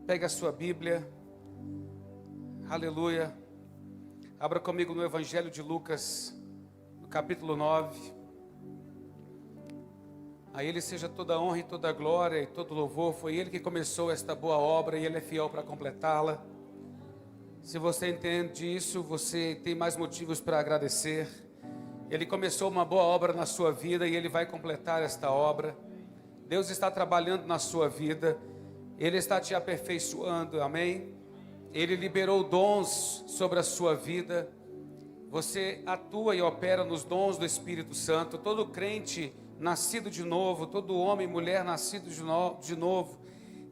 Pegue a sua Bíblia, aleluia, abra comigo no Evangelho de Lucas, no capítulo 9, a Ele seja toda a honra e toda a glória e todo o louvor, foi Ele que começou esta boa obra e Ele é fiel para completá-la. Se você entende isso, você tem mais motivos para agradecer. Ele começou uma boa obra na sua vida e Ele vai completar esta obra. Deus está trabalhando na sua vida, Ele está te aperfeiçoando, amém? Ele liberou dons sobre a sua vida, você atua e opera nos dons do Espírito Santo. Todo crente nascido de novo, todo homem e mulher nascido de novo,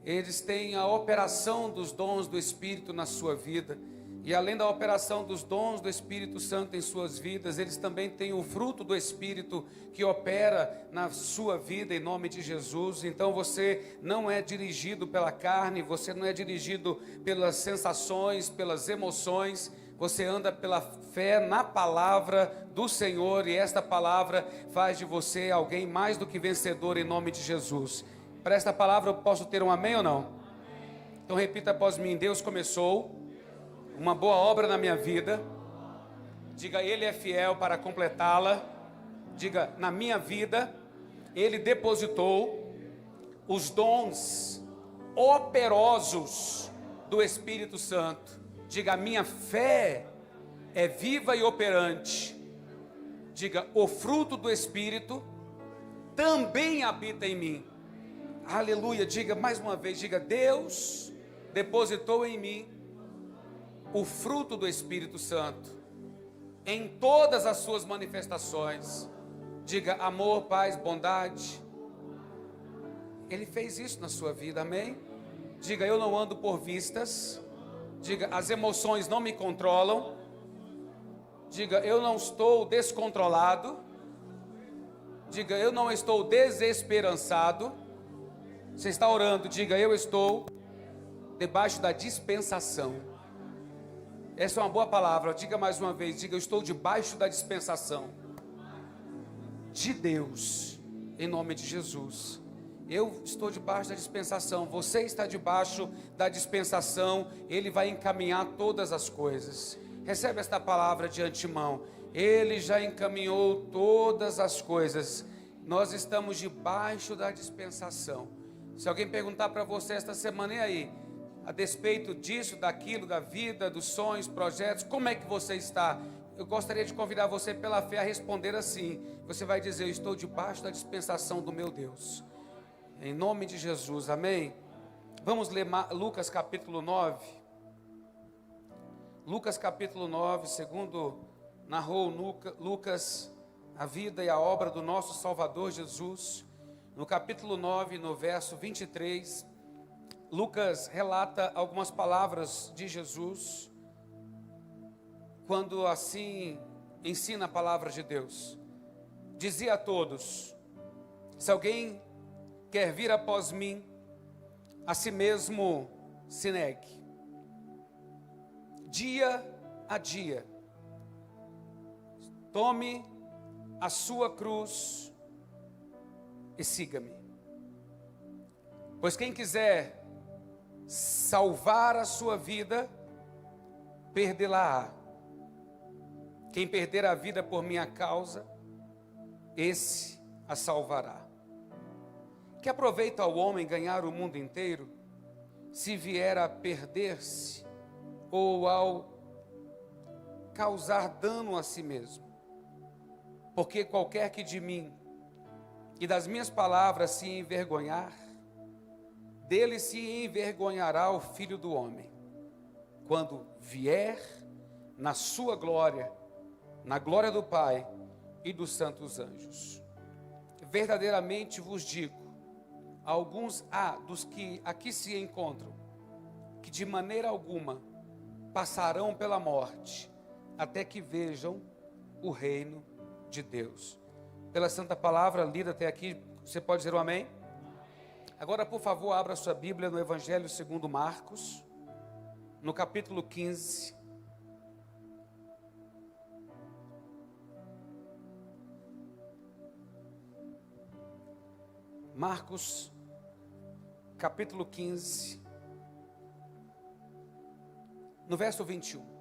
eles têm a operação dos dons do Espírito na sua vida. E além da operação dos dons do Espírito Santo em suas vidas, eles também têm o fruto do Espírito que opera na sua vida em nome de Jesus. Então você não é dirigido pela carne, você não é dirigido pelas sensações, pelas emoções, você anda pela fé na palavra do Senhor e esta palavra faz de você alguém mais do que vencedor em nome de Jesus. Para esta palavra eu posso ter um amém ou não? Então repita após mim: Deus começou uma boa obra na minha vida, diga, Ele é fiel para completá-la, diga, na minha vida, Ele depositou os dons operosos do Espírito Santo, diga, a minha fé é viva e operante, diga, o fruto do Espírito também habita em mim, aleluia, diga mais uma vez, diga, Deus depositou em mim o fruto do Espírito Santo, em todas as suas manifestações, diga amor, paz, bondade, Ele fez isso na sua vida, amém? Diga, eu não ando por vistas, diga, as emoções não me controlam, diga, eu não estou descontrolado, diga, eu não estou desesperançado, você está orando, diga, eu estou debaixo da dispensação. Essa é uma boa palavra, diga mais uma vez, diga, eu estou debaixo da dispensação de Deus, em nome de Jesus. Eu estou debaixo da dispensação, você está debaixo da dispensação, Ele vai encaminhar todas as coisas. Recebe esta palavra de antemão, Ele já encaminhou todas as coisas, nós estamos debaixo da dispensação. Se alguém perguntar para você esta semana, e aí? A despeito disso, daquilo, da vida, dos sonhos, projetos, como é que você está? Eu gostaria de convidar você pela fé a responder assim. Você vai dizer, eu estou debaixo da dispensação do meu Deus. Em nome de Jesus, amém? Vamos ler Lucas capítulo 9. Lucas capítulo 9, segundo narrou Lucas a vida e a obra do nosso Salvador Jesus. No capítulo 9, no verso 23, Lucas relata algumas palavras de Jesus, quando assim ensina a palavra de Deus. Dizia a todos, se alguém quer vir após mim, a si mesmo se negue, dia a dia, tome a sua cruz e siga-me. Pois quem quiser salvar a sua vida, perdê-la-á. Quem perder a vida por minha causa, esse a salvará. Que aproveita ao homem ganhar o mundo inteiro, se vier a perder-se, ou ao causar dano a si mesmo? Porque qualquer que de mim e das minhas palavras se envergonhar, dele se envergonhará o Filho do Homem, quando vier na sua glória, na glória do Pai e dos santos anjos. Verdadeiramente vos digo, alguns dos que aqui se encontram, que de maneira alguma passarão pela morte, até que vejam o reino de Deus. Pela santa palavra lida até aqui, você pode dizer um amém? Agora, por favor, abra sua Bíblia no Evangelho segundo Marcos, no capítulo 15. Marcos, capítulo 15. no verso 21.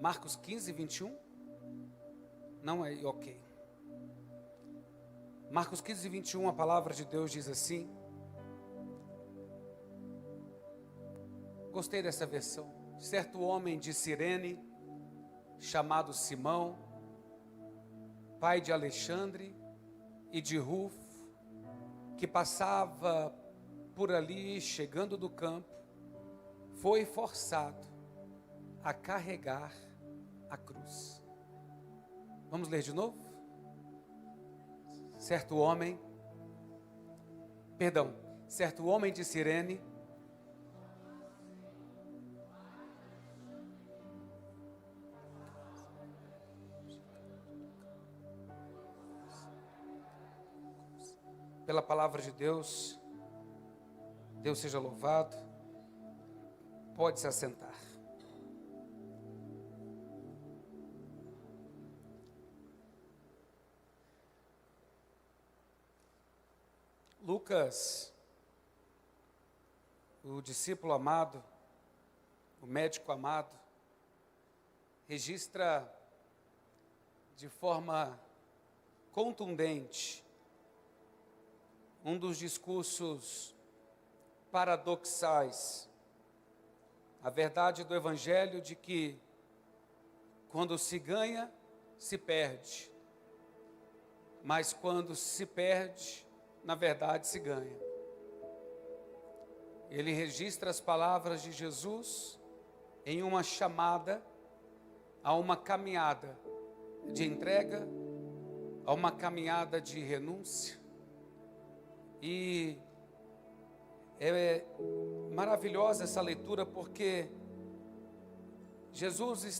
Marcos 15, 21? Não é, ok. Marcos 15, 21, a palavra de Deus diz assim. Gostei dessa versão. Certo homem de Cirene, chamado Simão, pai de Alexandre e de Rufo, que passava por ali, chegando do campo, foi forçado a carregar a cruz. Vamos ler de novo? Certo homem de Cirene, pela palavra de Deus, Deus seja louvado, pode se assentar. Lucas, o discípulo amado, o médico amado, registra de forma contundente um dos discursos paradoxais, a verdade do Evangelho de que quando se ganha, se perde, mas quando se perde, na verdade se ganha. Ele registra as palavras de Jesus em uma chamada a uma caminhada de entrega, a uma caminhada de renúncia. E é maravilhosa essa leitura porque Jesus, o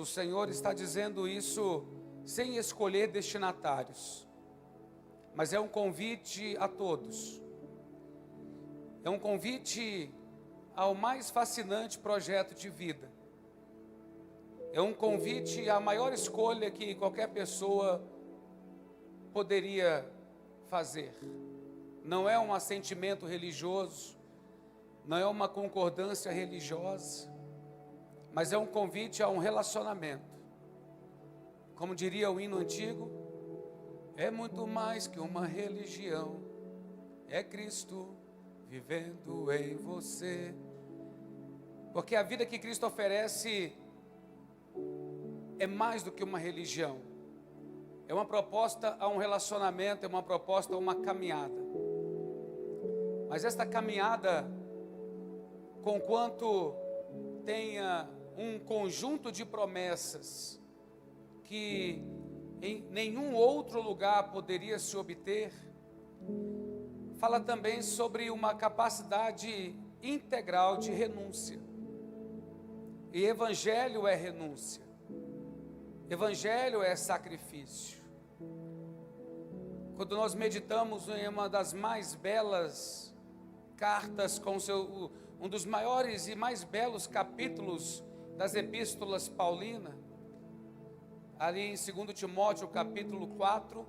Senhor está dizendo isso sem escolher destinatários, mas é um convite a todos, é um convite ao mais fascinante projeto de vida, é um convite à maior escolha que qualquer pessoa poderia fazer. Não é um assentimento religioso, não é uma concordância religiosa, mas é um convite a um relacionamento. Como diria o hino antigo, é muito mais que uma religião, é Cristo vivendo em você. Porque a vida que Cristo oferece é mais do que uma religião, é uma proposta a um relacionamento, é uma proposta a uma caminhada. Mas esta caminhada, conquanto tenha um conjunto de promessas que em nenhum outro lugar poderia se obter, fala também sobre uma capacidade integral de renúncia. E evangelho é renúncia, evangelho é sacrifício. Quando nós meditamos em uma das mais belas cartas, um dos maiores e mais belos capítulos das epístolas paulinas, ali em 2 Timóteo capítulo 4,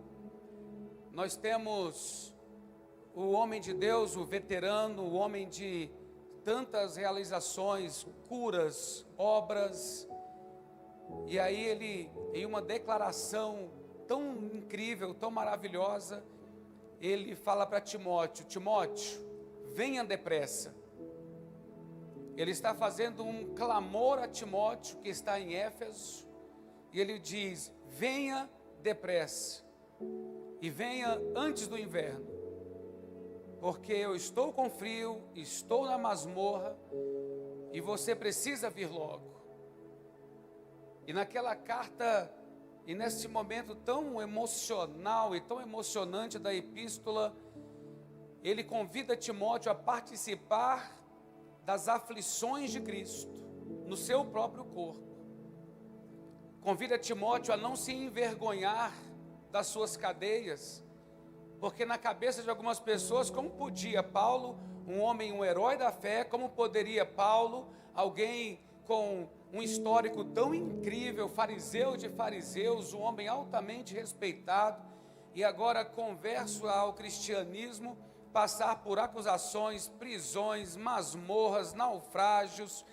nós temos o homem de Deus, o veterano, o homem de tantas realizações, curas, obras, e aí ele, em uma declaração tão incrível, tão maravilhosa, ele fala para Timóteo: Timóteo, venha depressa. Ele está fazendo um clamor a Timóteo, que está em Éfeso, e ele diz: venha depressa, e venha antes do inverno, porque eu estou com frio, estou na masmorra, e você precisa vir logo. E naquela carta, e nesse momento tão emocional e tão emocionante da epístola, ele convida Timóteo a participar das aflições de Cristo no seu próprio corpo. Convida Timóteo a não se envergonhar das suas cadeias, porque na cabeça de algumas pessoas, como podia Paulo, um homem, um herói da fé, como poderia Paulo, alguém com um histórico tão incrível, fariseu de fariseus, um homem altamente respeitado, e agora converso ao cristianismo, passar por acusações, prisões, masmorras, naufrágios,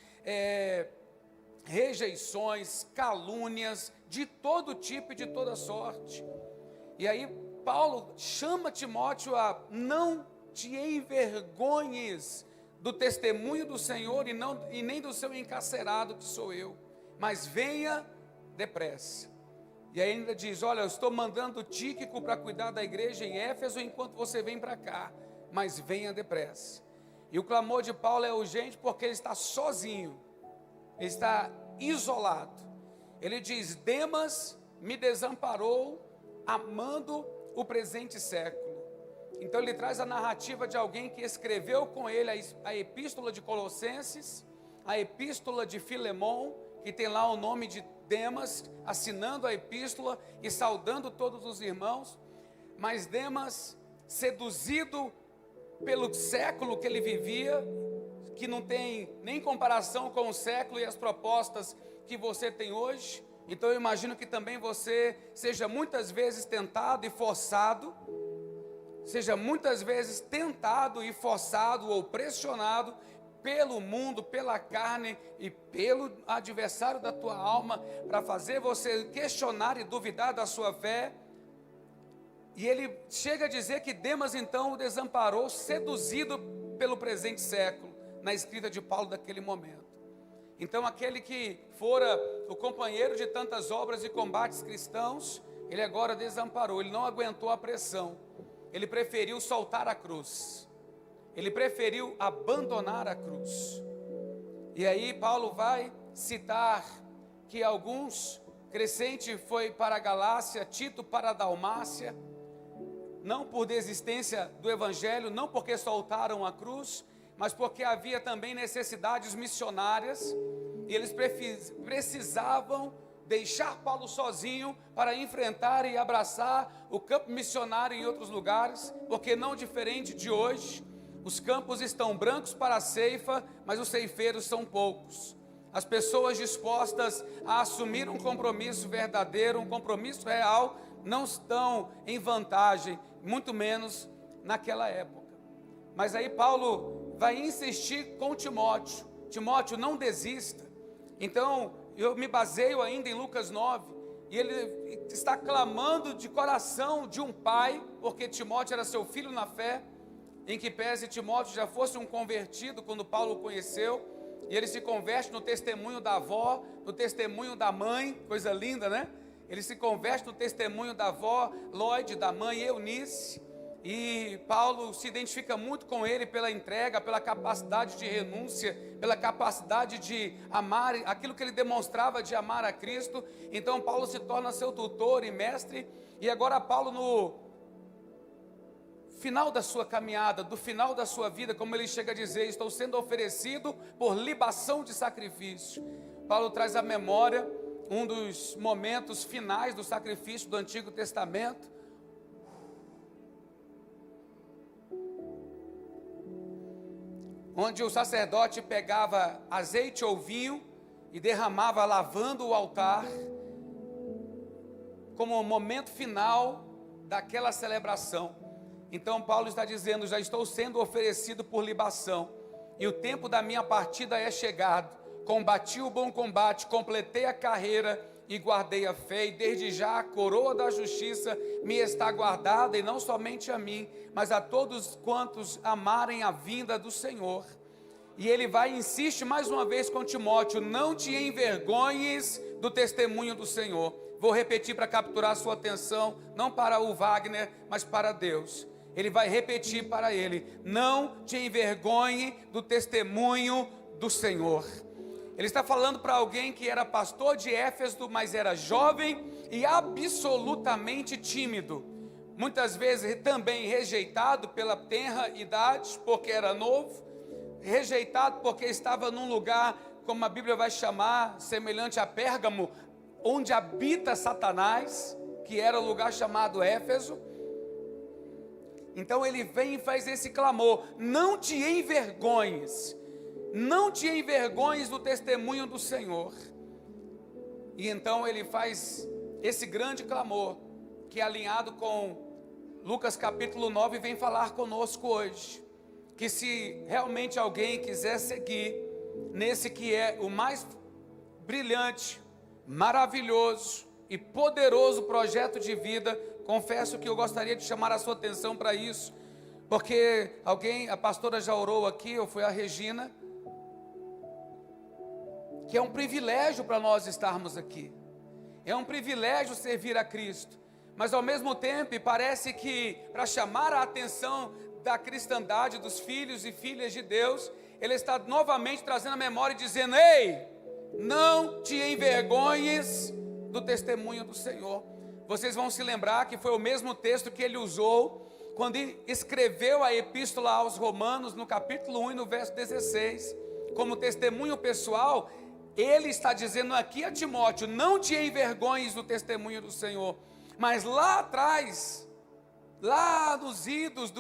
rejeições, calúnias, de todo tipo e de toda sorte. E aí Paulo chama Timóteo a não te envergonhes do testemunho do Senhor e nem do seu encarcerado que sou eu, mas venha depressa. E aí ainda diz, olha, eu estou mandando Tíquico para cuidar da igreja em Éfeso enquanto você vem para cá, mas venha depressa. E o clamor de Paulo é urgente porque ele está sozinho, ele está isolado. Ele diz, Demas me desamparou amando o presente século. Então ele traz a narrativa de alguém que escreveu com ele a epístola de Colossenses, a epístola de Filemon, que tem lá o nome de Demas, assinando a epístola e saudando todos os irmãos. Mas Demas, seduzido pelo século que ele vivia, que não tem nem comparação com o século e as propostas que você tem hoje, então eu imagino que também você seja muitas vezes tentado e forçado, ou pressionado pelo mundo, pela carne e pelo adversário da tua alma, para fazer você questionar e duvidar da sua fé. E ele chega a dizer que Demas então o desamparou, seduzido pelo presente século, na escrita de Paulo daquele momento. Então aquele que fora o companheiro de tantas obras e combates cristãos, ele agora desamparou, ele não aguentou a pressão, ele preferiu soltar a cruz, ele preferiu abandonar a cruz. E aí Paulo vai citar que alguns, Crescente foi para a Galácia, Tito para a Dalmácia, não por desistência do evangelho, não porque soltaram a cruz, mas porque havia também necessidades missionárias, e eles precisavam deixar Paulo sozinho para enfrentar e abraçar o campo missionário em outros lugares, porque não diferente de hoje, os campos estão brancos para a ceifa, mas os ceifeiros são poucos. As pessoas dispostas a assumir um compromisso verdadeiro, um compromisso real, não estão em vantagem, muito menos naquela época. Mas aí Paulo vai insistir com Timóteo. Timóteo, não desista. Então eu me baseio ainda em Lucas 9, e ele está clamando de coração de um pai, porque Timóteo era seu filho na fé, em que pese Timóteo já fosse um convertido quando Paulo o conheceu, e ele se converte no testemunho da avó, no testemunho da mãe, coisa linda, né? Ele se converte no testemunho da avó Lloyd, da mãe Eunice, e Paulo se identifica muito com ele pela entrega, pela capacidade de renúncia, pela capacidade de amar, aquilo que ele demonstrava de amar a Cristo. Então Paulo se torna seu tutor e mestre, e agora Paulo no final da sua caminhada, do final da sua vida, como ele chega a dizer, estou sendo oferecido por libação de sacrifício. Paulo traz à memória um dos momentos finais do sacrifício do Antigo Testamento, onde o sacerdote pegava azeite ou vinho e derramava lavando o altar, como o momento final daquela celebração. Então Paulo está dizendo, já estou sendo oferecido por libação, e o tempo da minha partida é chegado. Combati o bom combate, completei a carreira e guardei a fé, e desde já a coroa da justiça me está guardada, e não somente a mim, mas a todos quantos amarem a vinda do Senhor. E ele vai e insiste mais uma vez com Timóteo, não te envergonhes do testemunho do Senhor. Vou repetir para capturar a sua atenção, não para o Wagner, mas para Deus. Ele vai repetir para ele, não te envergonhe do testemunho do Senhor. Ele está falando para alguém que era pastor de Éfeso, mas era jovem e absolutamente tímido. Muitas vezes também rejeitado pela tenra idade, porque era novo. Rejeitado porque estava num lugar, como a Bíblia vai chamar, semelhante a Pérgamo, onde habita Satanás, que era o lugar chamado Éfeso. Então ele vem e faz esse clamor, não te envergonhes. Não te envergonhes do testemunho do Senhor. E então ele faz esse grande clamor, que é alinhado com Lucas capítulo 9 vem falar conosco hoje, que se realmente alguém quiser seguir nesse que é o mais brilhante, maravilhoso e poderoso projeto de vida, confesso que eu gostaria de chamar a sua atenção para isso, porque a pastora já orou aqui, ou foi a Regina, que é um privilégio para nós estarmos aqui, é um privilégio servir a Cristo, mas ao mesmo tempo parece que para chamar a atenção da cristandade, dos filhos e filhas de Deus, Ele está novamente trazendo a memória e dizendo: ei, não te envergonhes do testemunho do Senhor. Vocês vão se lembrar que foi o mesmo texto que ele usou quando escreveu a epístola aos Romanos, no capítulo 1 e no verso 16, como testemunho pessoal. Ele está dizendo aqui a Timóteo: não te envergonhes do testemunho do Senhor. Mas lá atrás, lá nos idos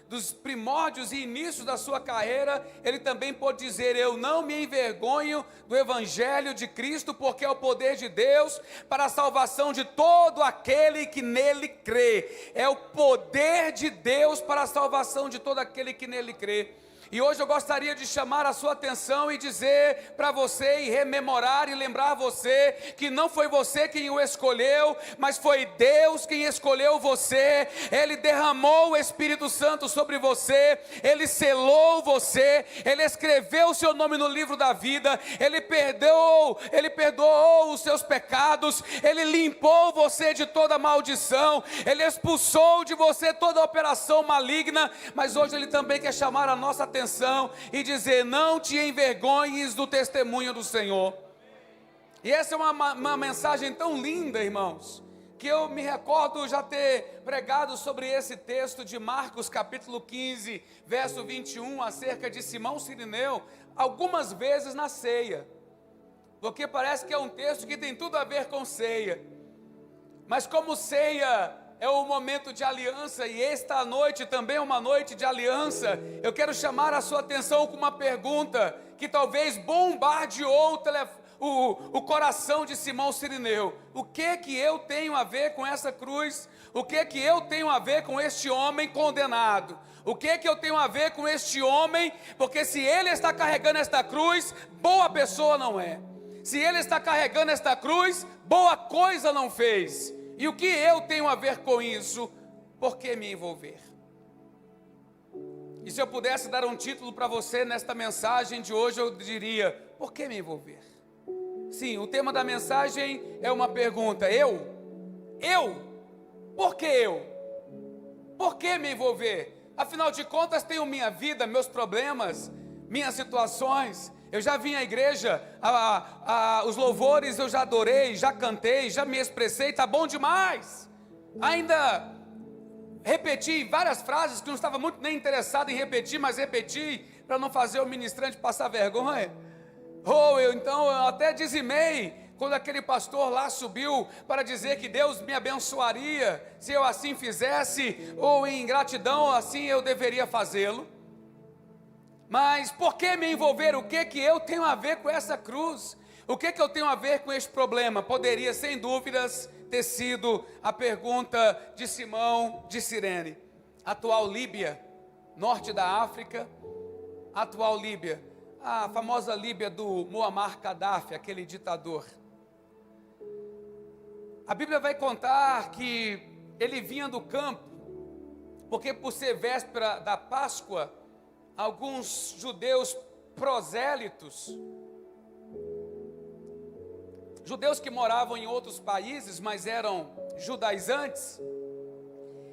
dos primórdios e inícios da sua carreira, ele também pode dizer: eu não me envergonho do evangelho de Cristo, porque é o poder de Deus para a salvação de todo aquele que nele crê. É o poder de Deus para a salvação de todo aquele que nele crê. E hoje eu gostaria de chamar a sua atenção e dizer para você, e rememorar e lembrar você, que não foi você quem o escolheu, mas foi Deus quem escolheu você. Ele derramou o Espírito Santo sobre você, Ele selou você, Ele escreveu o seu nome no livro da vida, Ele perdoou os seus pecados, Ele limpou você de toda maldição, Ele expulsou de você toda operação maligna, mas hoje Ele também quer chamar a nossa atenção e dizer: não te envergonhes do testemunho do Senhor. E essa é uma mensagem tão linda, irmãos, que eu me recordo já ter pregado sobre esse texto de Marcos capítulo 15, verso 21, acerca de Simão Cirineu, algumas vezes na ceia, porque parece que é um texto que tem tudo a ver com ceia, mas como ceia é um momento de aliança, e esta noite também é uma noite de aliança, eu quero chamar a sua atenção com uma pergunta que talvez bombardeou o coração de Simão Cirineu: o que eu tenho a ver com essa cruz? O que eu tenho a ver com este homem condenado? O que eu tenho a ver com este homem? Porque se ele está carregando esta cruz, boa pessoa não é. Se ele está carregando esta cruz, boa coisa não fez. E o que eu tenho a ver com isso? Por que me envolver? E se eu pudesse dar um título para você nesta mensagem de hoje, eu diria: por que me envolver? Sim, o tema da mensagem é uma pergunta: eu? Por que eu? Por que me envolver? Afinal de contas, tenho minha vida, meus problemas, minhas situações. Eu já vim à igreja, os louvores eu já adorei, já cantei, já me expressei, está bom demais. Ainda repeti várias frases que não estava muito nem interessado em repetir, mas repeti para não fazer o ministrante passar vergonha. Eu até dizimei quando aquele pastor lá subiu para dizer que Deus me abençoaria se eu assim fizesse, ou em gratidão assim eu deveria fazê-lo. Mas por que me envolver? O que eu tenho a ver com essa cruz? O que eu tenho a ver com este problema? Poderia, sem dúvidas, ter sido a pergunta de Simão de Cirene. Atual Líbia, norte da África, atual Líbia, a famosa Líbia do Muammar Gaddafi, aquele ditador. A Bíblia vai contar que ele vinha do campo, porque por ser véspera da Páscoa, alguns judeus prosélitos, judeus que moravam em outros países, mas eram judaizantes,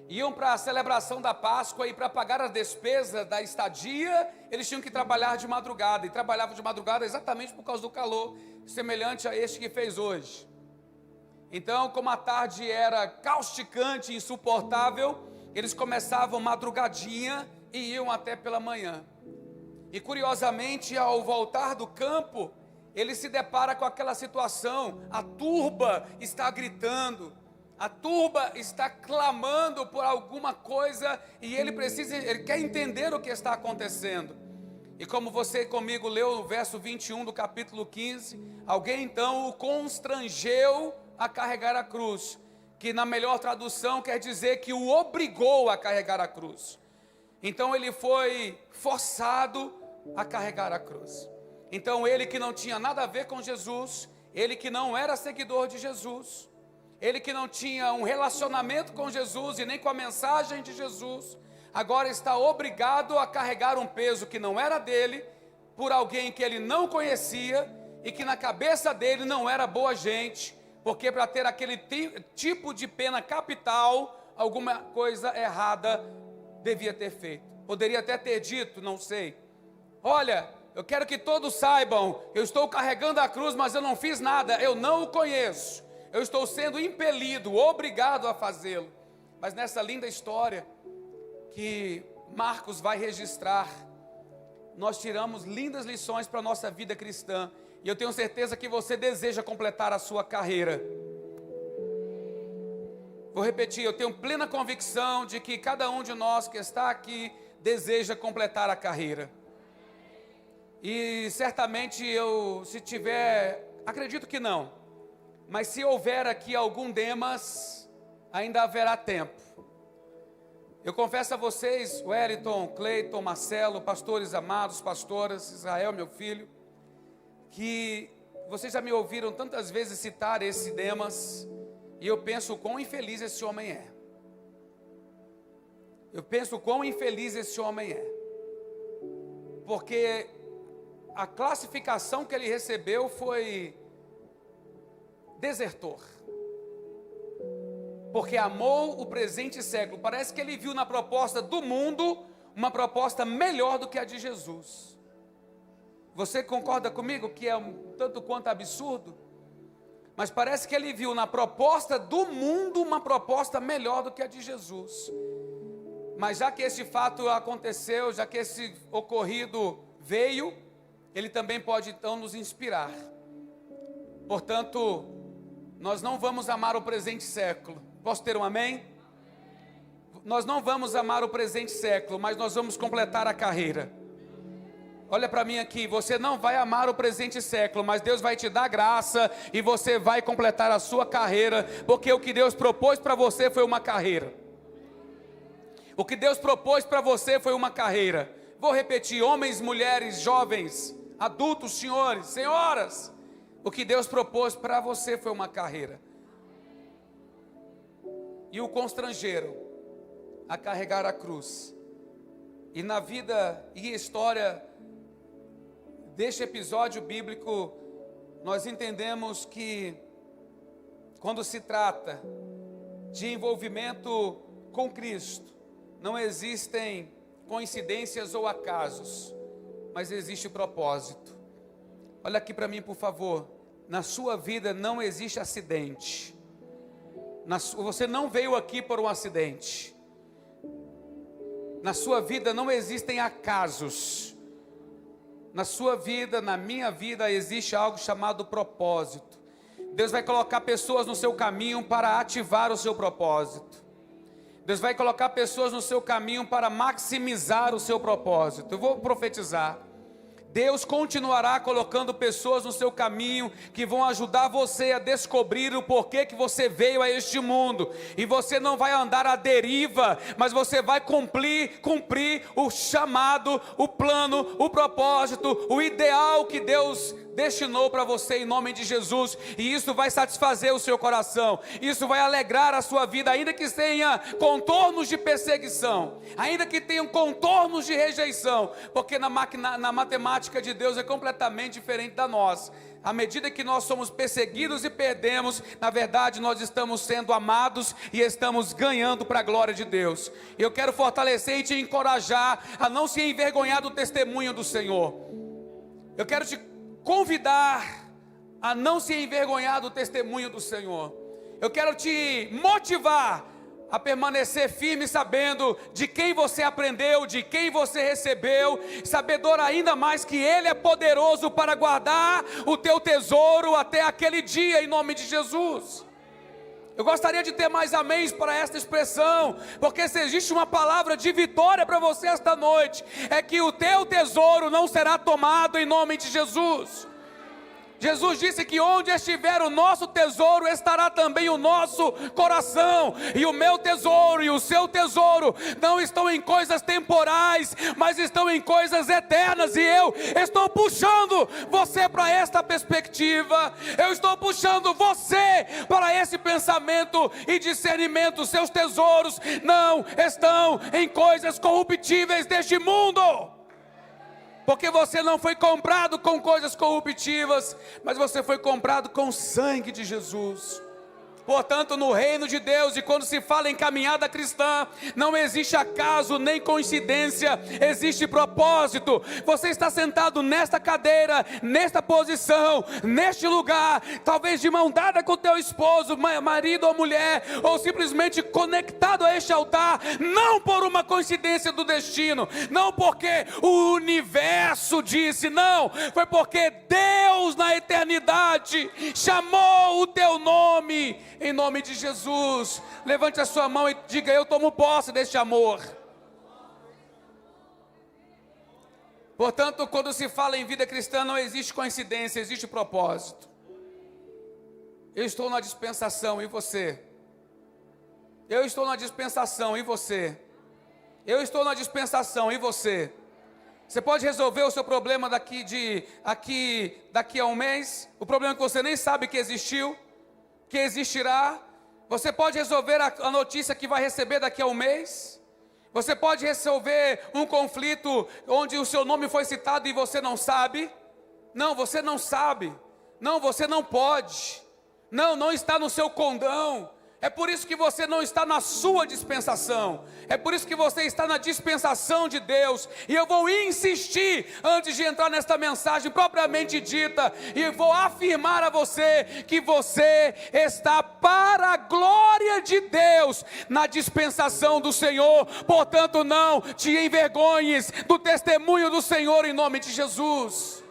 iam para a celebração da Páscoa, e para pagar a despesa da estadia, eles tinham que trabalhar de madrugada, e trabalhavam de madrugada exatamente por causa do calor, semelhante a este que fez hoje. Então, como a tarde era causticante e insuportável, eles começavam madrugadinha e iam até pela manhã. E curiosamente, ao voltar do campo, ele se depara com aquela situação: a turba está gritando, a turba está clamando por alguma coisa, e ele quer entender o que está acontecendo. E como você comigo leu o verso 21 do capítulo 15, alguém então o constrangeu a carregar a cruz. que na melhor tradução quer dizer que o obrigou a carregar a cruz. Então ele foi forçado a carregar a cruz. Então ele que não tinha nada a ver com Jesus, ele que não era seguidor de Jesus, ele que não tinha um relacionamento com Jesus e nem com a mensagem de Jesus, agora está obrigado a carregar um peso que não era dele, por alguém que ele não conhecia e que na cabeça dele não era boa gente, porque para ter aquele tipo de pena capital, alguma coisa errada devia ter feito. Poderia até ter dito, não sei, olha, eu quero que todos saibam, eu estou carregando a cruz, mas eu não fiz nada, eu não o conheço, eu estou sendo impelido, obrigado a fazê-lo. Mas nessa linda história que Marcos vai registrar, nós tiramos lindas lições para a nossa vida cristã, e eu tenho certeza que você deseja completar a sua carreira. Vou repetir, eu tenho plena convicção de que cada um de nós que está aqui deseja completar a carreira. E certamente se tiver, acredito que não, mas se houver aqui algum Demas, ainda haverá tempo. Eu confesso a vocês, Wellington, Cleiton, Marcelo, pastores amados, pastoras, Israel, meu filho, que vocês já me ouviram tantas vezes citar esse Demas, e eu penso o quão infeliz esse homem é. Eu penso o quão infeliz esse homem é. Porque a classificação que ele recebeu foi desertor. Porque amou o presente século. Parece que ele viu na proposta do mundo uma proposta melhor do que a de Jesus. Você concorda comigo que é um tanto quanto absurdo? Mas parece que ele viu na proposta do mundo uma proposta melhor do que a de Jesus. Mas já que esse fato aconteceu, já que esse ocorrido veio, ele também pode então nos inspirar. Portanto, nós não vamos amar o presente século. Posso ter um amém? Nós não vamos amar o presente século, mas nós vamos completar a carreira. Olha para mim aqui, você não vai amar o presente século, mas Deus vai te dar graça e você vai completar a sua carreira, porque o que Deus propôs para você foi uma carreira. O que Deus propôs para você foi uma carreira. Vou repetir, homens, mulheres, jovens, adultos, senhores, senhoras, o que Deus propôs para você foi uma carreira. E o constrangeram a carregar a cruz. E na vida e história deste episódio bíblico, nós entendemos que quando se trata de envolvimento com Cristo, não existem coincidências ou acasos, mas existe propósito. Olha aqui para mim, por favor. Na sua vida não existe acidente. Você não veio aqui por um acidente. Na sua vida não existem acasos. Na sua vida, na minha vida, existe algo chamado propósito. Deus vai colocar pessoas no seu caminho para ativar o seu propósito. Deus vai colocar pessoas no seu caminho para maximizar o seu propósito. Eu vou profetizar. Deus continuará colocando pessoas no seu caminho que vão ajudar você a descobrir o porquê que você veio a este mundo. E você não vai andar à deriva, mas você vai cumprir o chamado, o plano, o propósito, o ideal que Deus destinou para você em nome de Jesus. E isso vai satisfazer o seu coração, isso vai alegrar a sua vida, ainda que tenha contornos de perseguição, ainda que tenha contornos de rejeição, porque na matemática de Deus é completamente diferente da nossa. À medida que nós somos perseguidos e perdemos, na verdade nós estamos sendo amados e estamos ganhando para a glória de Deus. Eu quero fortalecer e te encorajar a não se envergonhar do testemunho do Senhor. Eu quero te convidar a não se envergonhar do testemunho do Senhor. Eu quero te motivar a permanecer firme, sabendo de quem você aprendeu, de quem você recebeu, sabedor ainda mais que Ele é poderoso para guardar o teu tesouro até aquele dia, em nome de Jesus. Eu gostaria de ter mais améns para esta expressão, porque se existe uma palavra de vitória para você esta noite, é que o teu tesouro não será tomado em nome de Jesus. Jesus disse que onde estiver o nosso tesouro, estará também o nosso coração. E o meu tesouro e o seu tesouro não estão em coisas temporais, mas estão em coisas eternas. E eu estou puxando você para esta perspectiva. Eu estou puxando você para esse pensamento e discernimento. Seus tesouros não estão em coisas corruptíveis deste mundo. Porque você não foi comprado com coisas corruptíveis, mas você foi comprado com o sangue de Jesus. Portanto, no reino de Deus, e quando se fala em caminhada cristã, não existe acaso nem coincidência, existe propósito. Você está sentado nesta cadeira, nesta posição, neste lugar, talvez de mão dada com o teu esposo, marido ou mulher, ou simplesmente conectado a este altar, não por uma coincidência do destino, não porque o universo disse, não, foi porque Deus na eternidade chamou o teu nome. Em nome de Jesus, levante a sua mão e diga: eu tomo posse deste amor. Portanto, quando se fala em vida cristã, não existe coincidência, existe propósito. Eu estou na dispensação, e você? Eu estou na dispensação, e você? Eu estou na dispensação, e você? Você pode resolver o seu problema daqui a um mês? O problema que você nem sabe que existiu, que existirá. Você pode resolver a notícia que vai receber daqui a um mês. Você pode resolver um conflito onde o seu nome foi citado e você não sabe. Não, você não sabe. Não, você não pode. Não está no seu condão. É por isso que você não está na sua dispensação. É por isso que você está na dispensação de Deus. E eu vou insistir, antes de entrar nesta mensagem propriamente dita, e vou afirmar a você que você está para a glória de Deus na dispensação do Senhor. Portanto, não te envergonhes do testemunho do Senhor em nome de Jesus.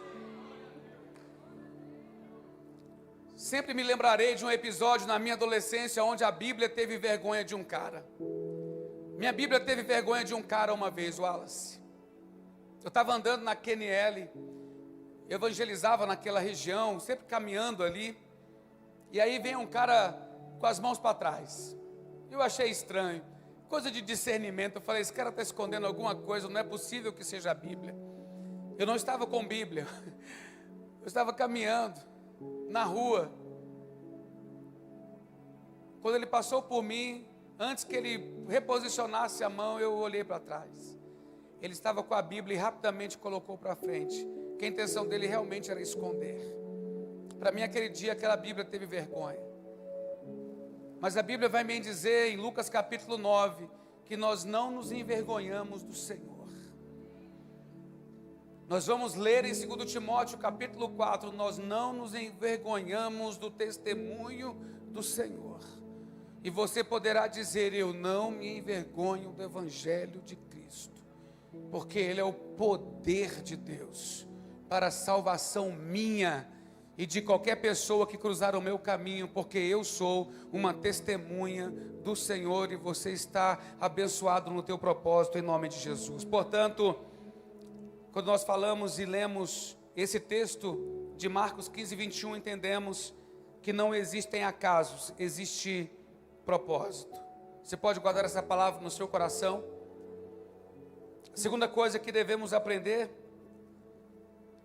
Sempre me lembrarei de um episódio na minha adolescência onde a Bíblia teve vergonha de um cara. Minha Bíblia teve vergonha de um cara uma vez, Wallace. Eu estava andando na QNL, evangelizava naquela região, sempre caminhando ali. E aí vem um cara com as mãos para trás. Eu achei estranho, coisa de discernimento. Eu falei, esse cara está escondendo alguma coisa, não é possível que seja a Bíblia. Eu não estava com Bíblia, eu estava caminhando na rua. Quando ele passou por mim, antes que ele reposicionasse a mão, eu olhei para trás. Ele estava com a Bíblia e rapidamente colocou para frente, que a intenção dele realmente era esconder. Para mim, aquele dia, aquela Bíblia teve vergonha. Mas a Bíblia vai me dizer em Lucas capítulo 9, que nós não nos envergonhamos do Senhor. Nós vamos ler em 2 Timóteo capítulo 4, nós não nos envergonhamos do testemunho do Senhor. E você poderá dizer, eu não me envergonho do Evangelho de Cristo, porque Ele é o poder de Deus, para a salvação minha e de qualquer pessoa que cruzar o meu caminho, porque eu sou uma testemunha do Senhor e você está abençoado no teu propósito em nome de Jesus. Portanto, quando nós falamos e lemos esse texto de Marcos 15, 21, entendemos que não existem acasos, existe propósito. Você pode guardar essa palavra no seu coração. A segunda coisa que devemos aprender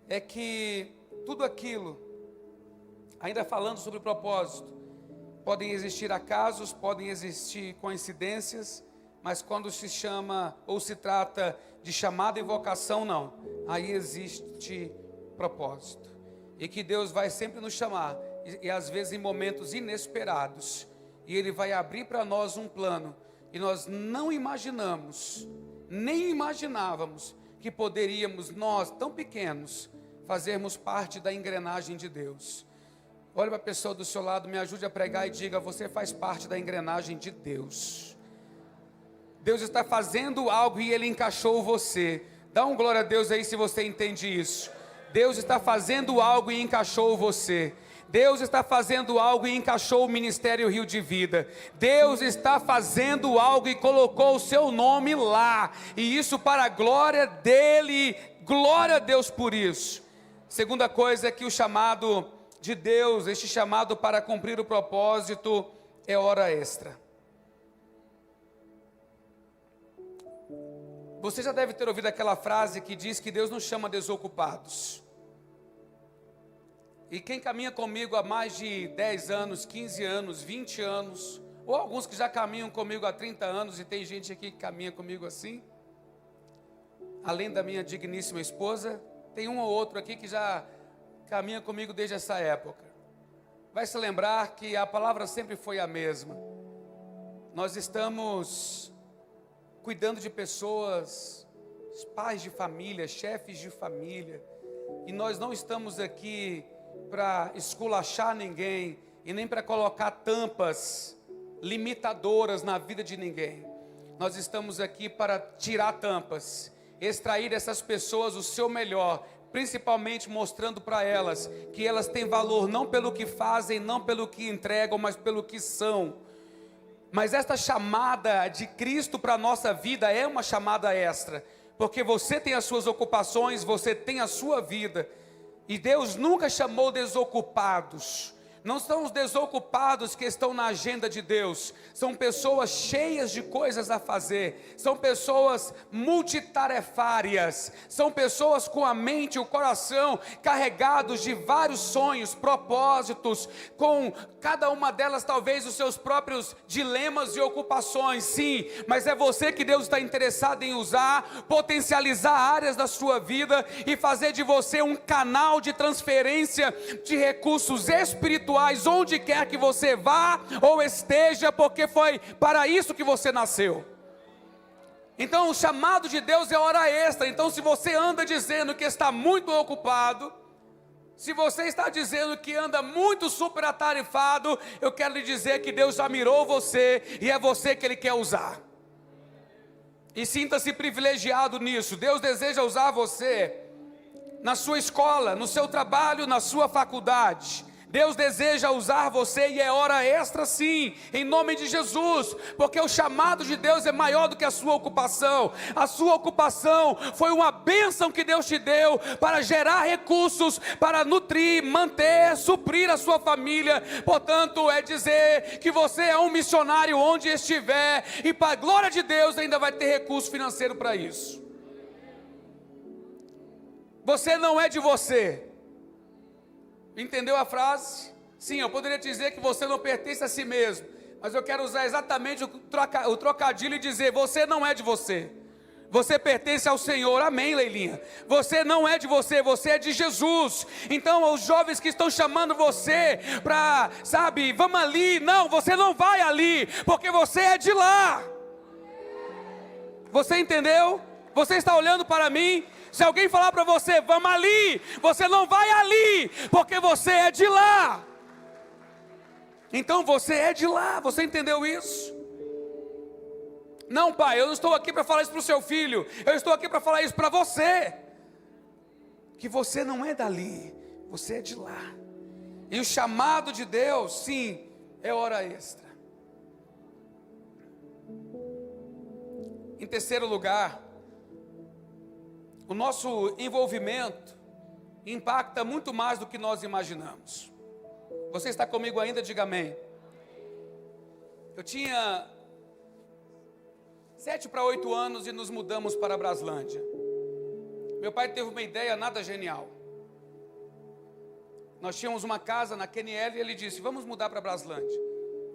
é que tudo aquilo, ainda falando sobre propósito, podem existir acasos, podem existir coincidências, mas quando se chama ou se trata de chamada e vocação, não. Aí existe propósito. E que Deus vai sempre nos chamar, e às vezes em momentos inesperados, e Ele vai abrir para nós um plano, e nós não imaginamos, nem imaginávamos, que poderíamos, nós tão pequenos, fazermos parte da engrenagem de Deus. Olhe para a pessoa do seu lado, me ajude a pregar e diga, você faz parte da engrenagem de Deus. Deus está fazendo algo e Ele encaixou você. Dá um glória a Deus aí se você entende isso. Deus está fazendo algo e encaixou você. Deus está fazendo algo e encaixou o Ministério Rio de Vida. Deus está fazendo algo e colocou o seu nome lá. E isso para a glória dEle. Glória a Deus por isso. Segunda coisa é que o chamado de Deus, este chamado para cumprir o propósito, é hora extra. Você já deve ter ouvido aquela frase que diz que Deus não chama desocupados. E quem caminha comigo há mais de 10 anos, 15 anos, 20 anos, ou alguns que já caminham comigo há 30 anos, e tem gente aqui que caminha comigo assim, além da minha digníssima esposa, tem um ou outro aqui que já caminha comigo desde essa época. Vai se lembrar que a palavra sempre foi a mesma. Nós estamos cuidando de pessoas, pais de família, chefes de família, e nós não estamos aqui para esculachar ninguém, e nem para colocar tampas limitadoras na vida de ninguém. Nós estamos aqui para tirar tampas, extrair dessas pessoas o seu melhor, principalmente mostrando para elas que elas têm valor não pelo que fazem, não pelo que entregam, mas pelo que são. Mas esta chamada de Cristo para a nossa vida é uma chamada extra, porque você tem as suas ocupações, você tem a sua vida, e Deus nunca chamou desocupados. Não são os desocupados que estão na agenda de Deus, são pessoas cheias de coisas a fazer, são pessoas multitarefárias, são pessoas com a mente e o coração carregados de vários sonhos, propósitos, com cada uma delas talvez os seus próprios dilemas e ocupações, sim, mas é você que Deus está interessado em usar, potencializar áreas da sua vida e fazer de você um canal de transferência de recursos espirituais, onde quer que você vá ou esteja, porque foi para isso que você nasceu. Então o chamado de Deus é hora extra. Então se você anda dizendo que está muito ocupado, se você está dizendo que anda muito superatarefado, eu quero lhe dizer que Deus já mirou você, e é você que Ele quer usar. E sinta-se privilegiado nisso. Deus deseja usar você na sua escola, no seu trabalho, na sua faculdade. Deus deseja usar você, e é hora extra sim, em nome de Jesus, porque o chamado de Deus é maior do que a sua ocupação. A sua ocupação foi uma bênção que Deus te deu para gerar recursos, para nutrir, manter, suprir a sua família. Portanto, é dizer que você é um missionário onde estiver, e para a glória de Deus ainda vai ter recurso financeiro para isso. Você não é de você. Entendeu a frase? Sim, eu poderia dizer que você não pertence a si mesmo, mas eu quero usar exatamente o trocadilho e dizer: você não é de você, você pertence ao Senhor. Amém, Leilinha? Você não é de você, você é de Jesus. Então os jovens que estão chamando você para, sabe, vamos ali, não, você não vai ali, porque você é de lá. Você entendeu? Você está olhando para mim? Se alguém falar para você, vamos ali, você não vai ali, porque você é de lá. Então você é de lá, você entendeu isso? Não, pai, eu não estou aqui para falar isso para o seu filho, eu estou aqui para falar isso para você. Que você não é dali, você é de lá. E o chamado de Deus, sim, é hora extra. Em terceiro lugar, o nosso envolvimento impacta muito mais do que nós imaginamos. Você está comigo ainda? Diga amém. Eu tinha 7 para 8 anos e nos mudamos para Braslândia. Meu pai teve uma ideia nada genial. Nós tínhamos uma casa na QNL e ele disse: vamos mudar para Braslândia.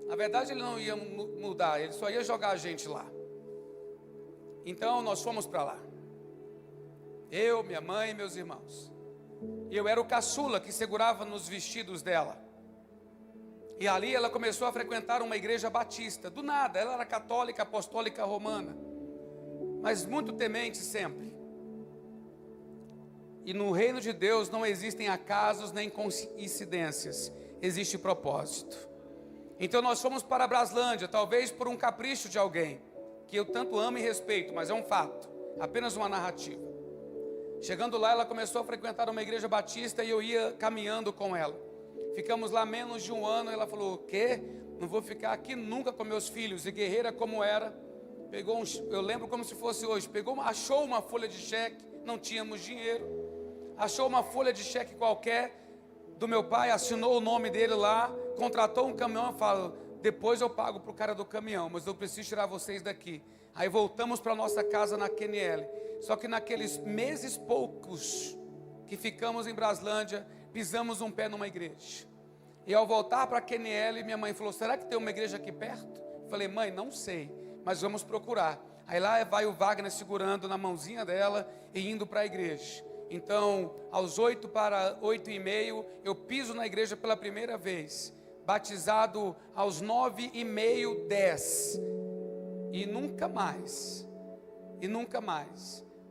Na verdade ele não ia mudar, ele só ia jogar a gente lá. Então nós fomos para lá. Eu, minha mãe e meus irmãos. E eu era o caçula que segurava nos vestidos dela. E ali ela começou a frequentar uma igreja batista. Do nada, ela era católica, apostólica romana, mas muito temente sempre. E no reino de Deus não existem acasos nem coincidências, existe propósito. Então nós fomos para Braslândia, talvez por um capricho de alguém, que eu tanto amo e respeito, mas é um fato, apenas uma narrativa. Chegando lá, ela começou a frequentar uma igreja batista e eu ia caminhando com ela. Ficamos lá menos de um ano. Ela falou: o quê? Não vou ficar aqui nunca com meus filhos. E guerreira como era, eu lembro como se fosse hoje, achou uma folha de cheque, não tínhamos dinheiro. achou uma folha de cheque qualquer do meu pai, assinou o nome dele lá, contratou um caminhão e falou: depois eu pago para o cara do caminhão, mas eu preciso tirar vocês daqui. Aí voltamos para nossa casa na QNL. Só que naqueles meses poucos que ficamos em Braslândia, pisamos um pé numa igreja. E ao voltar para a QNL, minha mãe falou: será que tem uma igreja aqui perto? Eu falei: mãe, não sei, mas vamos procurar. Aí lá vai o Wagner segurando na mãozinha dela e indo para a igreja. Então, aos 8 para 8h30, eu piso na igreja pela primeira vez. Batizado aos 9h30, 10. E nunca mais.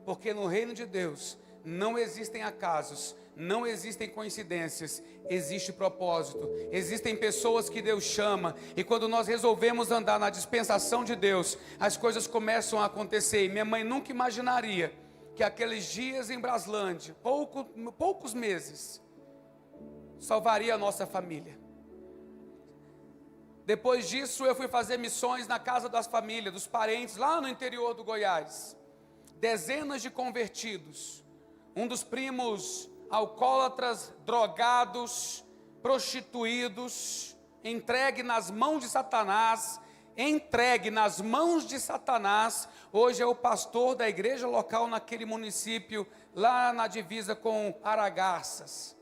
Porque no reino de Deus não existem acasos, não existem coincidências, existe propósito. Existem pessoas que Deus chama, e quando nós resolvemos andar na dispensação de Deus, as coisas começam a acontecer. E minha mãe nunca imaginaria que aqueles dias em Braslândia, poucos meses, salvaria a nossa família. Depois disso eu fui fazer missões na casa das famílias, dos parentes, lá no interior do Goiás. Dezenas de convertidos. Um dos primos alcoólatras, drogados, prostituídos, entregue nas mãos de Satanás, hoje é o pastor da igreja local naquele município, lá na divisa com Aragarças.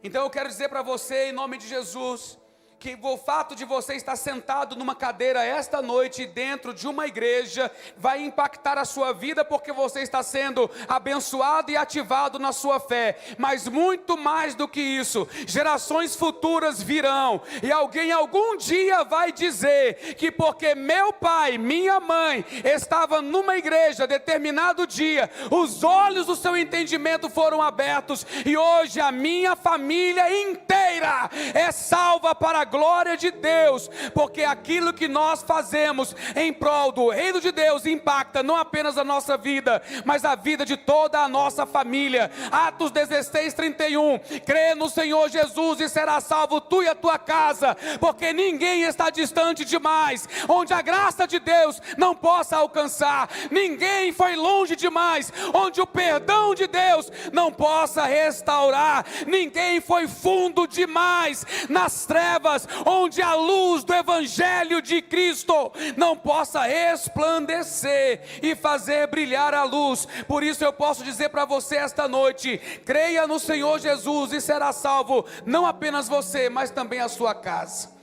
Então eu quero dizer para você, em nome de Jesus, que o fato de você estar sentado numa cadeira esta noite dentro de uma igreja vai impactar a sua vida, porque você está sendo abençoado e ativado na sua fé. Mas muito mais do que isso, gerações futuras virão, e alguém algum dia vai dizer que porque meu pai, minha mãe estava numa igreja determinado dia, os olhos do seu entendimento foram abertos, e hoje a minha família inteira é salva para a glória de Deus, porque aquilo que nós fazemos em prol do reino de Deus impacta não apenas a nossa vida, mas a vida de toda a nossa família. Atos 16:31, crê no Senhor Jesus e será salvo tu e a tua casa, porque ninguém está distante demais, onde a graça de Deus não possa alcançar, ninguém foi longe demais, onde o perdão de Deus não possa restaurar, ninguém foi fundo demais nas trevas, onde a luz do Evangelho de Cristo não possa resplandecer e fazer brilhar a luz. Por isso eu posso dizer para você esta noite: creia no Senhor Jesus e será salvo, não apenas você, mas também a sua casa.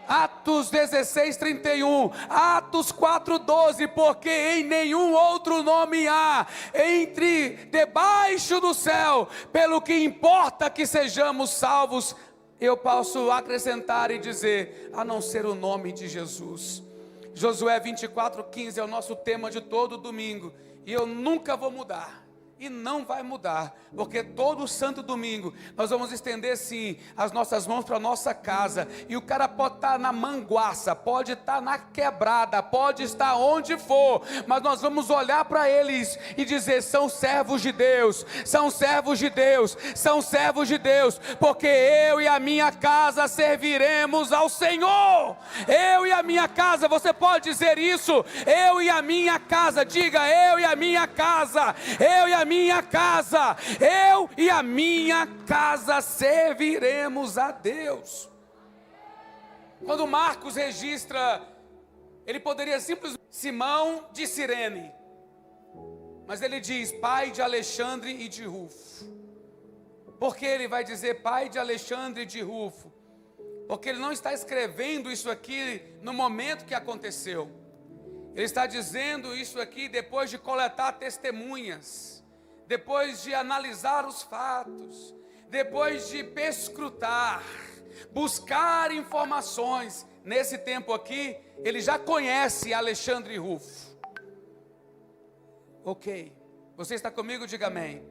Atos 16:31, Atos 4:12, porque em nenhum outro nome há debaixo do céu, pelo que importa que sejamos salvos. Eu posso acrescentar e dizer, a não ser o nome de Jesus. Josué 24:15 é o nosso tema de todo domingo, e eu nunca vou mudar. E não vai mudar, porque todo santo domingo nós vamos estender sim as nossas mãos para a nossa casa. E o cara pode estar na manguaça, pode estar na quebrada, pode estar onde for, mas nós vamos olhar para eles e dizer: são servos de Deus, são servos de Deus, são servos de Deus, porque eu e a minha casa serviremos ao Senhor. Eu e a minha casa, você pode dizer isso? Eu e a minha casa, diga: eu e a minha casa, eu e a minha casa serviremos a Deus. Quando Marcos registra, ele poderia simplesmente Simão de Cirene, mas ele diz pai de Alexandre e de Rufo. Por que ele vai dizer pai de Alexandre e de Rufo? Porque ele não está escrevendo isso aqui no momento que aconteceu. Ele está dizendo isso aqui depois de coletar testemunhas, depois de analisar os fatos, depois de perscrutar, buscar informações. Nesse tempo aqui, ele já conhece Alexandre e Rufo. Ok, você está comigo? Diga amém.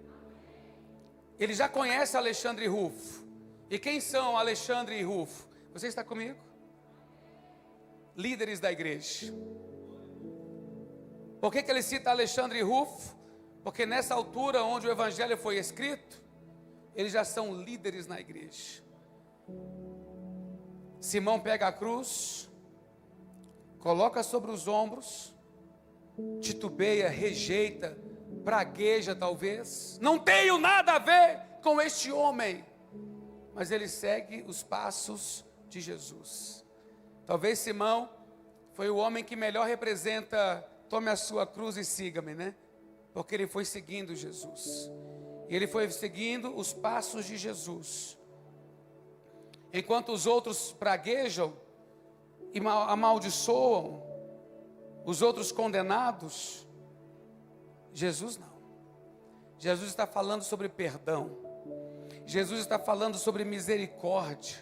Ele já conhece Alexandre e Rufo. E quem são Alexandre e Rufo? Você está comigo? Líderes da igreja. Por que ele cita Alexandre e Rufo? Porque nessa altura onde o Evangelho foi escrito, eles já são líderes na igreja. Simão pega a cruz, coloca sobre os ombros, titubeia, rejeita, pragueja talvez, não tenho nada a ver com este homem, mas ele segue os passos de Jesus. Talvez Simão foi o homem que melhor representa, tome a sua cruz e siga-me, né? Porque ele foi seguindo Jesus, e ele foi seguindo os passos de Jesus. Enquanto os outros praguejam e amaldiçoam os outros condenados, Jesus não. Jesus está falando sobre perdão. Jesus está falando sobre misericórdia.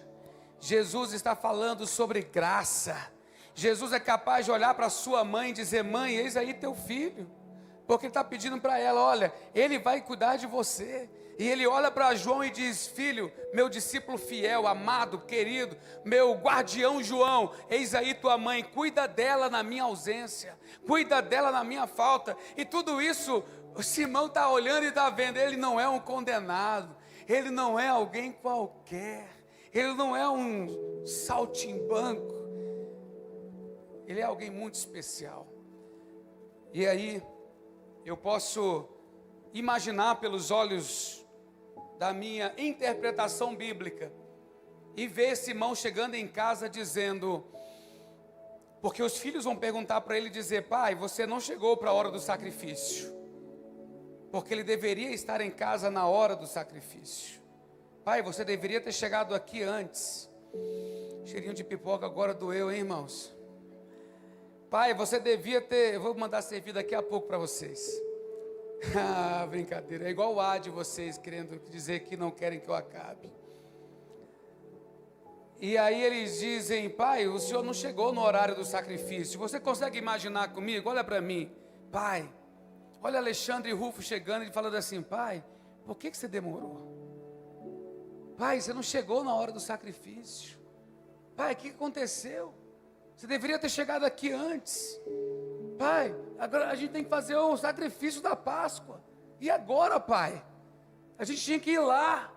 Jesus está falando sobre graça. Jesus é capaz de olhar para sua mãe e dizer: mãe, eis aí teu filho. Porque ele está pedindo para ela: olha, ele vai cuidar de você. E ele olha para João e diz: filho, meu discípulo fiel, amado, querido, meu guardião João, eis aí tua mãe, cuida dela na minha ausência, cuida dela na minha falta. E tudo isso, o Simão está olhando e está vendo, ele não é um condenado, ele não é alguém qualquer, ele não é um saltimbanco, ele é alguém muito especial. E aí, eu posso imaginar pelos olhos da minha interpretação bíblica e ver Simão chegando em casa dizendo, porque os filhos vão perguntar para ele, dizer: pai, você não chegou para a hora do sacrifício, porque ele deveria estar em casa na hora do sacrifício. Pai, você deveria ter chegado aqui antes. Cheirinho de pipoca agora doeu, hein, irmãos? Pai, você devia ter, eu vou mandar servir daqui a pouco para vocês. Ah, brincadeira, é igual o ar de vocês querendo dizer que não querem que eu acabe. E aí eles dizem: pai, o senhor não chegou no horário do sacrifício. Você consegue imaginar comigo? Olha para mim, pai, olha Alexandre e Rufo chegando e falando assim: pai, por que você demorou? Pai, você não chegou na hora do sacrifício. Pai, o que aconteceu? Você deveria ter chegado aqui antes. Pai, agora a gente tem que fazer o sacrifício da Páscoa. E agora, pai? A gente tinha que ir lá.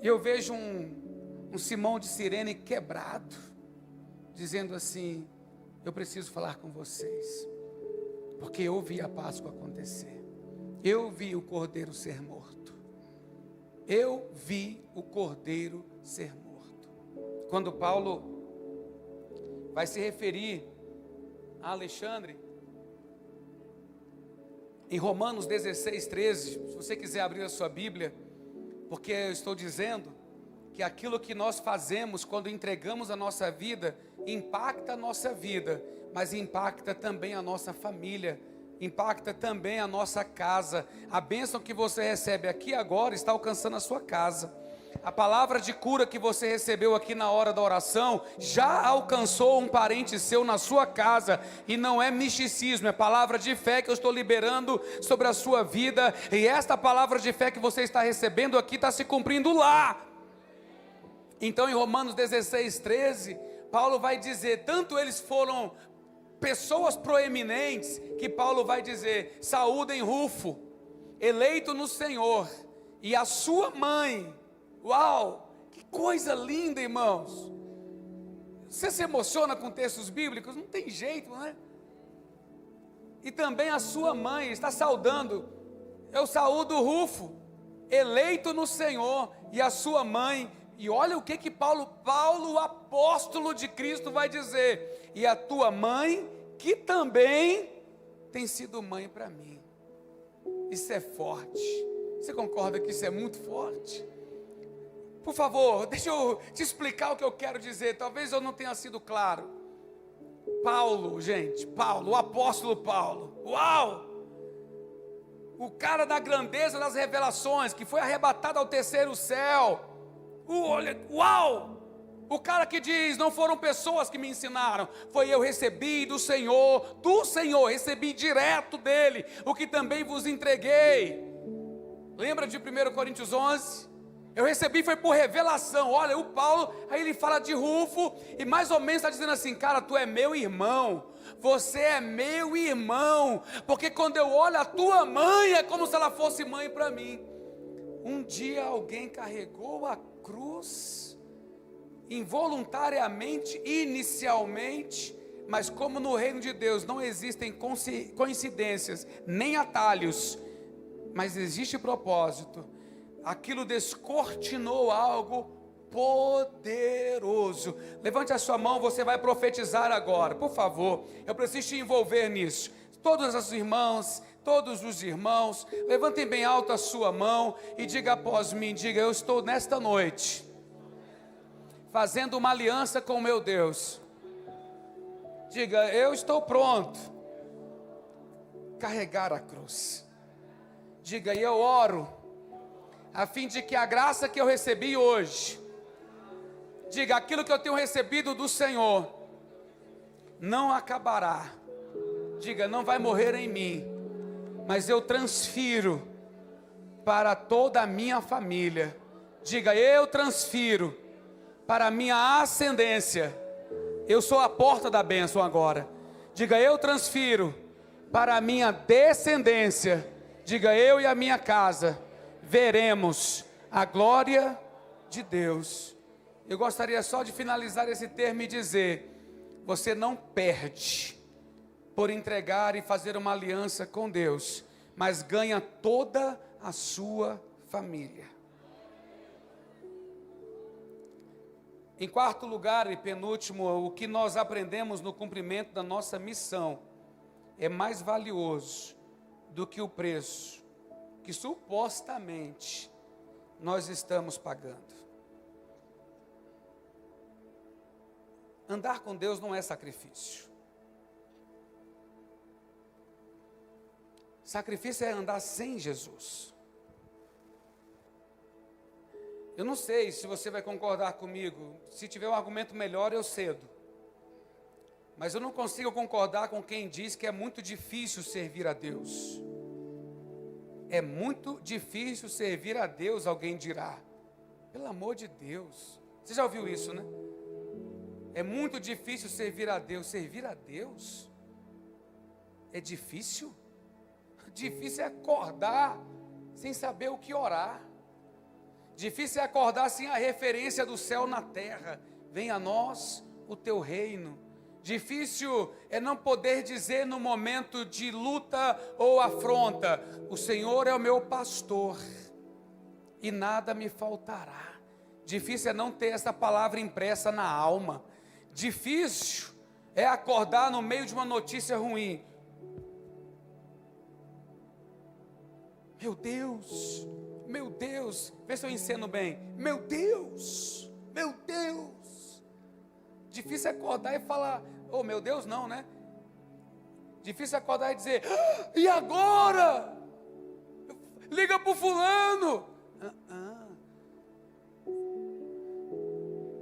E eu vejo um Simão de Cirene quebrado, dizendo assim: eu preciso falar com vocês, porque eu vi a Páscoa acontecer. Eu vi o Cordeiro ser morto. Eu vi o Cordeiro ser morto. Quando Paulo vai se referir a Alexandre, em Romanos 16, 13, se você quiser abrir a sua Bíblia, porque eu estou dizendo que aquilo que nós fazemos quando entregamos a nossa vida, impacta a nossa vida, mas impacta também a nossa família, impacta também a nossa casa. A bênção que você recebe aqui agora está alcançando a sua casa. A palavra de cura que você recebeu aqui na hora da oração já alcançou um parente seu na sua casa, e não é misticismo, é palavra de fé que eu estou liberando sobre a sua vida, e esta palavra de fé que você está recebendo aqui está se cumprindo lá. Então em Romanos 16, 13, Paulo vai dizer, tanto eles foram pessoas proeminentes, que Paulo vai dizer: saúdem Rufo, eleito no Senhor, e a sua mãe. Uau, que coisa linda, irmãos. Você se emociona com textos bíblicos? Não tem jeito, não é? E também a sua mãe está saudando. Eu saúdo Rufo, eleito no Senhor, e a sua mãe. E olha o que Paulo, o apóstolo de Cristo, vai dizer: e a tua mãe, que também tem sido mãe para mim. Isso é forte. Você concorda que isso é muito forte? Por favor, deixa eu te explicar o que eu quero dizer. Talvez eu não tenha sido claro. Paulo, gente, Paulo, o apóstolo Paulo. Uau! O cara da grandeza das revelações, que foi arrebatado ao terceiro céu. Olha, uau! O cara que diz: não foram pessoas que me ensinaram, foi eu, recebi do Senhor, recebi direto dele, o que também vos entreguei. Lembra de 1 Coríntios 11? Eu recebi, foi por revelação. Olha, o Paulo, aí ele fala de Rufo, e mais ou menos está dizendo assim: cara, tu é meu irmão, você é meu irmão, porque quando eu olho a tua mãe, é como se ela fosse mãe para mim. Um dia alguém carregou a cruz, involuntariamente, inicialmente, Mas como no reino de Deus não existem coincidências, nem atalhos, mas existe propósito, aquilo descortinou algo poderoso. Levante a sua mão, você vai profetizar agora, por favor. Eu preciso te envolver nisso. Todas as irmãs, todos os irmãos, levantem bem alto a sua mão e diga após mim, diga: eu estou nesta noite fazendo uma aliança com o meu Deus. Diga: eu estou pronto carregar a cruz. Diga: e eu oro a fim de que a graça que eu recebi hoje, diga, aquilo que eu tenho recebido do Senhor não acabará. Diga: não vai morrer em mim, mas eu transfiro para toda a minha família. Diga: eu transfiro para a minha ascendência. Eu sou a porta da bênção agora. Diga: eu transfiro para a minha descendência. Diga: eu e a minha casa veremos a glória de Deus. Eu gostaria só de finalizar esse termo e dizer: você não perde por entregar e fazer uma aliança com Deus, mas ganha toda a sua família. Em quarto lugar e penúltimo, o que nós aprendemos no cumprimento da nossa missão é mais valioso do que o preço que supostamente nós estamos pagando. Andar com Deus não é sacrifício. Sacrifício é andar sem Jesus. Eu não sei se você vai concordar comigo. Se tiver um argumento melhor, eu cedo. Mas eu não consigo concordar com quem diz que é muito difícil servir a Deus. É muito difícil servir a Deus, alguém dirá. Pelo amor de Deus. Você já ouviu isso, né? É muito difícil servir a Deus. Servir a Deus é difícil? Difícil é acordar sem saber o que orar. Difícil é acordar sem a referência do céu na terra. Venha a nós o teu reino. Difícil é não poder dizer no momento de luta ou afronta: o Senhor é o meu pastor e nada me faltará. Difícil é não ter essa palavra impressa na alma. Difícil é acordar no meio de uma notícia ruim. Meu Deus, vê se eu ensino bem. Meu Deus. Difícil é acordar e falar: oh, meu Deus, não, né? Difícil é acordar e dizer: e agora? Liga para o fulano.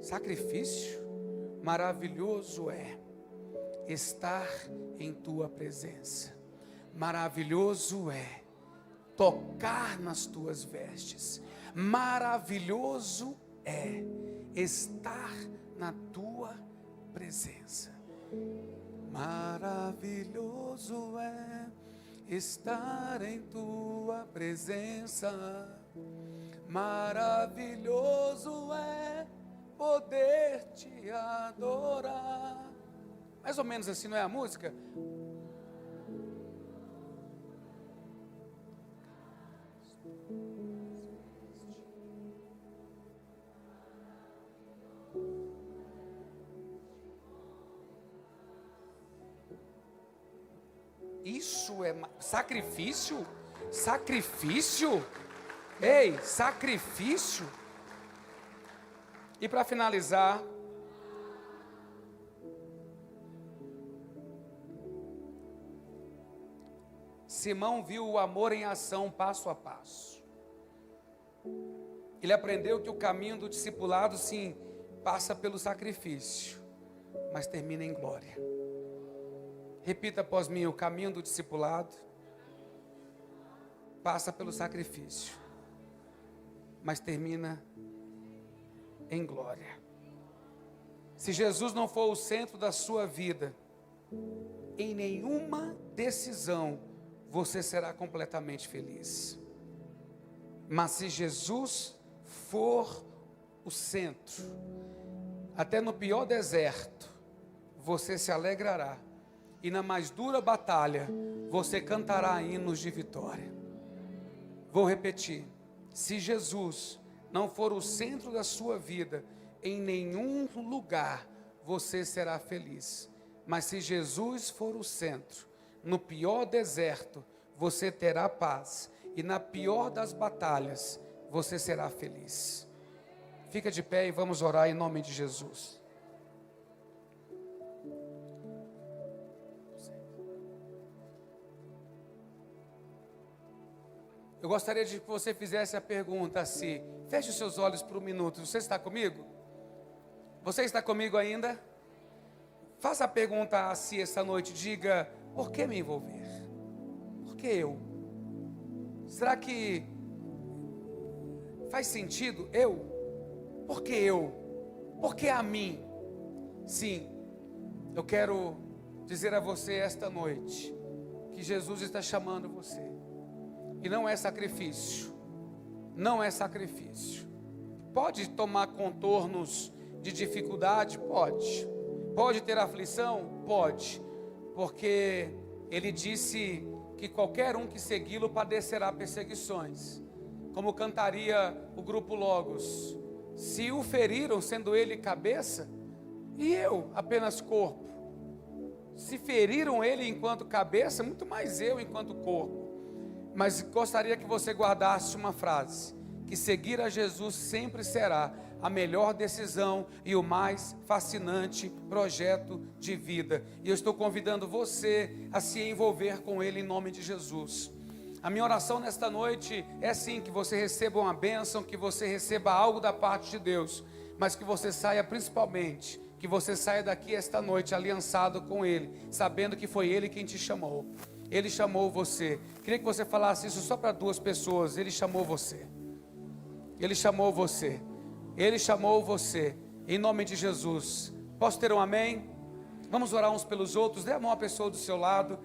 Sacrifício maravilhoso é estar em tua presença. Maravilhoso é tocar nas tuas vestes. Maravilhoso é estar na tua presença. Maravilhoso é estar em tua presença. Maravilhoso é poder te adorar. Mais ou menos assim, não é a música? Isso é sacrifício? Sacrifício? Ei, sacrifício? E para finalizar, Simão viu o amor em ação passo a passo. Ele aprendeu que o caminho do discipulado, sim, passa pelo sacrifício, mas termina em glória. Repita após mim: o caminho do discipulado passa pelo sacrifício, mas termina em glória. Se Jesus não for o centro da sua vida, em nenhuma decisão você será completamente feliz. Mas se Jesus for o centro, até no pior deserto, você se alegrará. E na mais dura batalha, você cantará hinos de vitória. Vou repetir. Se Jesus não for o centro da sua vida, em nenhum lugar você será feliz. Mas se Jesus for o centro, no pior deserto, você terá paz. E na pior das batalhas, você será feliz. Fica de pé e vamos orar em nome de Jesus. Eu gostaria de que você fizesse a pergunta assim. Feche os seus olhos por um minuto. Você está comigo? Você está comigo ainda? Faça a pergunta a si esta noite. Diga, por que me envolver? Por que eu? Será que faz sentido eu? Por que eu? Por que a mim? Sim, eu quero dizer a você esta noite que Jesus está chamando você. E não é sacrifício. Não é sacrifício. Pode tomar contornos de dificuldade? Pode. Pode ter aflição? Pode. Porque ele disse que qualquer um que segui-lo padecerá perseguições. Como cantaria o grupo Logos. Se o feriram, sendo ele cabeça, e eu apenas corpo. Se feriram ele enquanto cabeça, muito mais eu enquanto corpo. Mas gostaria que você guardasse uma frase: que seguir a Jesus sempre será a melhor decisão e o mais fascinante projeto de vida. E eu estou convidando você a se envolver com Ele em nome de Jesus. A minha oração nesta noite é sim que você receba uma bênção, que você receba algo da parte de Deus, mas que você saia principalmente, que você saia daqui esta noite aliançado com Ele, sabendo que foi Ele quem te chamou. Ele chamou você. Queria que você falasse isso só para 2 pessoas. Ele chamou você. Ele chamou você. Ele chamou você. Em nome de Jesus. Posso ter um amém? Vamos orar uns pelos outros. Dê a mão à pessoa do seu lado.